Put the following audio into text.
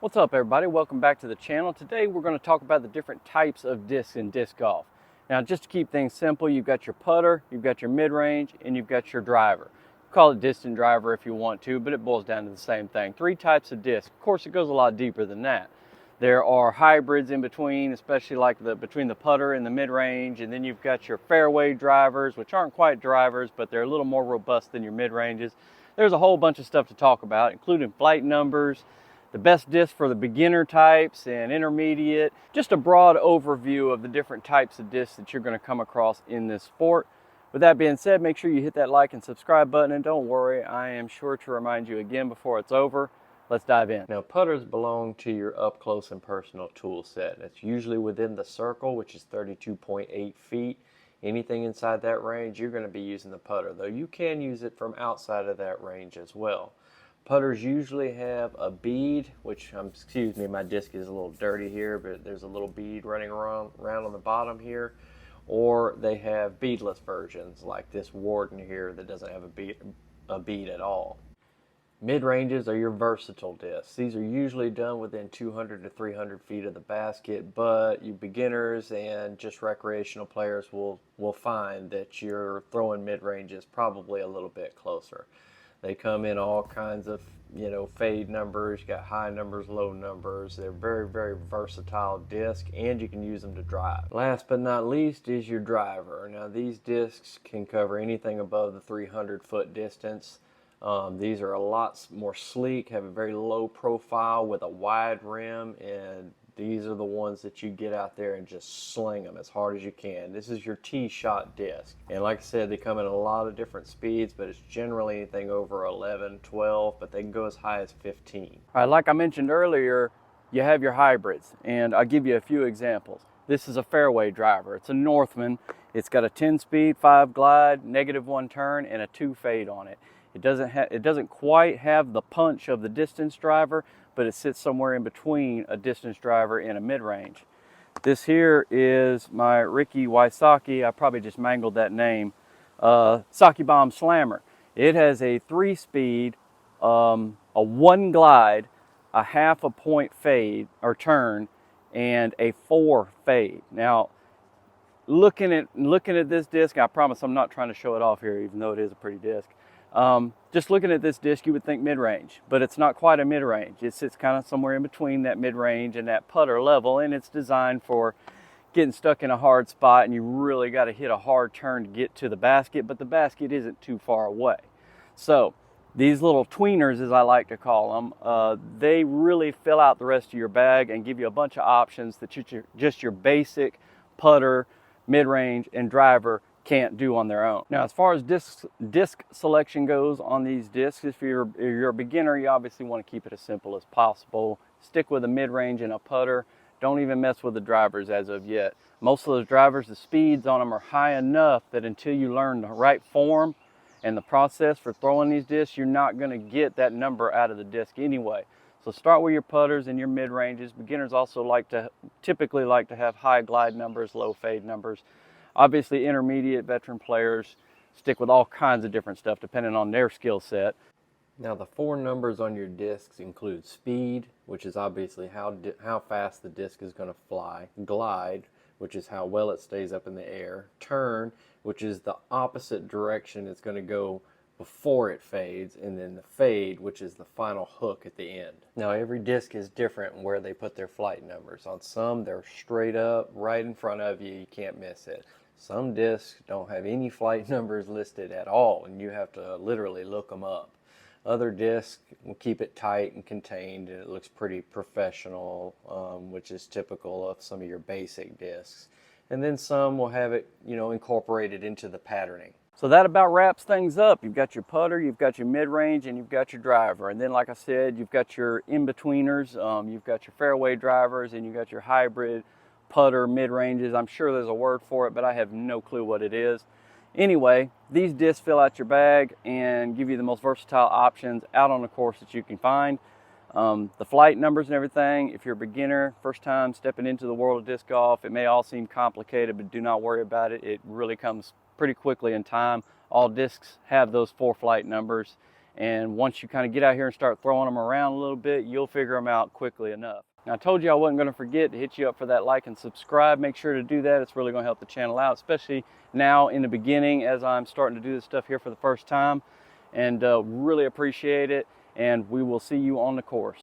What's up, everybody? Welcome back to the channel. Today we're going to talk about the different types of discs in disc golf. Now, just to keep things simple, you've got your putter, you've got your mid-range, and you've got your driver. Call it distant driver if you want to, but it boils down to the same thing. Three types of disc. Of course, it goes a lot deeper than that. There are hybrids in between, especially like between the putter and the mid-range, and then you've got your fairway drivers, which aren't quite drivers, but they're a little more robust than your mid-ranges. There's a whole bunch of stuff to talk about, including flight numbers, the best disc for the beginner types and intermediate, just a broad overview of the different types of discs that you're going to come across in this sport. With that being said, make sure you hit that like and subscribe button, and don't worry, I am sure to remind you again before it's over. Let's dive in. Now, putters belong to your up close and personal tool set. It's usually within the circle, which is 32.8 feet. Anything inside that range, you're going to be using the putter, though you can use it from outside of that range as well. Putters usually have a bead, which, excuse me, my disc is a little dirty here, but there's a little bead running around on the bottom here. Or they have beadless versions, like this Warden here that doesn't have a bead at all. Mid-ranges are your versatile discs. These are usually done within 200 to 300 feet of the basket, but you beginners and just recreational players will find that your throwing mid-ranges probably a little bit closer. They come in all kinds of, fade numbers. You got high numbers, low numbers. They're very, very versatile disc, and you can use them to drive. Last but not least is your driver. Now, these discs can cover anything above the 300-foot distance. These are a lot more sleek, have a very low profile with a wide rim, and these are the ones that you get out there and just sling them as hard as you can. This is your tee shot disc. And like I said, they come in a lot of different speeds, but it's generally anything over 11, 12, but they can go as high as 15. All right, like I mentioned earlier, you have your hybrids, and I'll give you a few examples. This is a fairway driver. It's a Northman. It's got a 10-speed, 5 glide, -1 turn, and a 2 fade on it. It doesn't quite have the punch of the distance driver, but it sits somewhere in between a distance driver and a mid-range. This here is my Ricky Wysocki. I probably just mangled that name. Saki Bomb Slammer. It has a 3-speed, a 1 glide, a 1/2 point fade or turn, and a 4 fade. Now, looking at this disc, I promise I'm not trying to show it off here, even though it is a pretty disc. Just looking at this disc, you would think mid-range, but it's not quite a mid-range. It sits kind of somewhere in between that mid-range and that putter level, and it's designed for getting stuck in a hard spot, and you really got to hit a hard turn to get to the basket, but the basket isn't too far away. So these little tweeners, as I like to call them, they really fill out the rest of your bag and give you a bunch of options that just your basic putter, mid-range, and driver can't do on their own. Now, as far as disc selection goes on these discs, if you're a beginner, you obviously want to keep it as simple as possible. Stick with a mid-range and a putter. Don't even mess with the drivers as of yet. Most of those drivers, the speeds on them are high enough that until you learn the right form and the process for throwing these discs, you're not going to get that number out of the disc anyway. So start with your putters and your mid-ranges. Beginners also typically like to have high glide numbers, low fade numbers. Obviously, intermediate veteran players stick with all kinds of different stuff depending on their skill set. Now, the 4 numbers on your discs include speed, which is obviously how fast the disc is going to fly; glide, which is how well it stays up in the air; turn, which is the opposite direction it's going to go before it fades; and then the fade, which is the final hook at the end. Now, every disc is different in where they put their flight numbers. On some, they're straight up, right in front of you. You can't miss it. Some discs don't have any flight numbers listed at all, and you have to literally look them up. Other discs will keep it tight and contained, and it looks pretty professional, which is typical of some of your basic discs. And then some will have it, incorporated into the patterning. So that about wraps things up. You've got your putter, you've got your mid-range, and you've got your driver. And then, like I said, you've got your in-betweeners, you've got your fairway drivers, and you've got your hybrid putter mid-ranges. I'm sure there's a word for it, but I have no clue what it is. Anyway, these discs fill out your bag and give you the most versatile options out on the course that you can find. The flight numbers and everything, if you're a beginner, first time stepping into the world of disc golf, it may all seem complicated, but do not worry about it. It really comes pretty quickly in time. All discs have those 4 flight numbers, And once you kind of get out here and start throwing them around a little bit, you'll figure them out quickly enough. Now, I told you I wasn't going to forget to hit you up for that like and subscribe. Make sure to do that. It's really going to help the channel out, especially now in the beginning as I'm starting to do this stuff here for the first time. And really appreciate it. And we will see you on the course.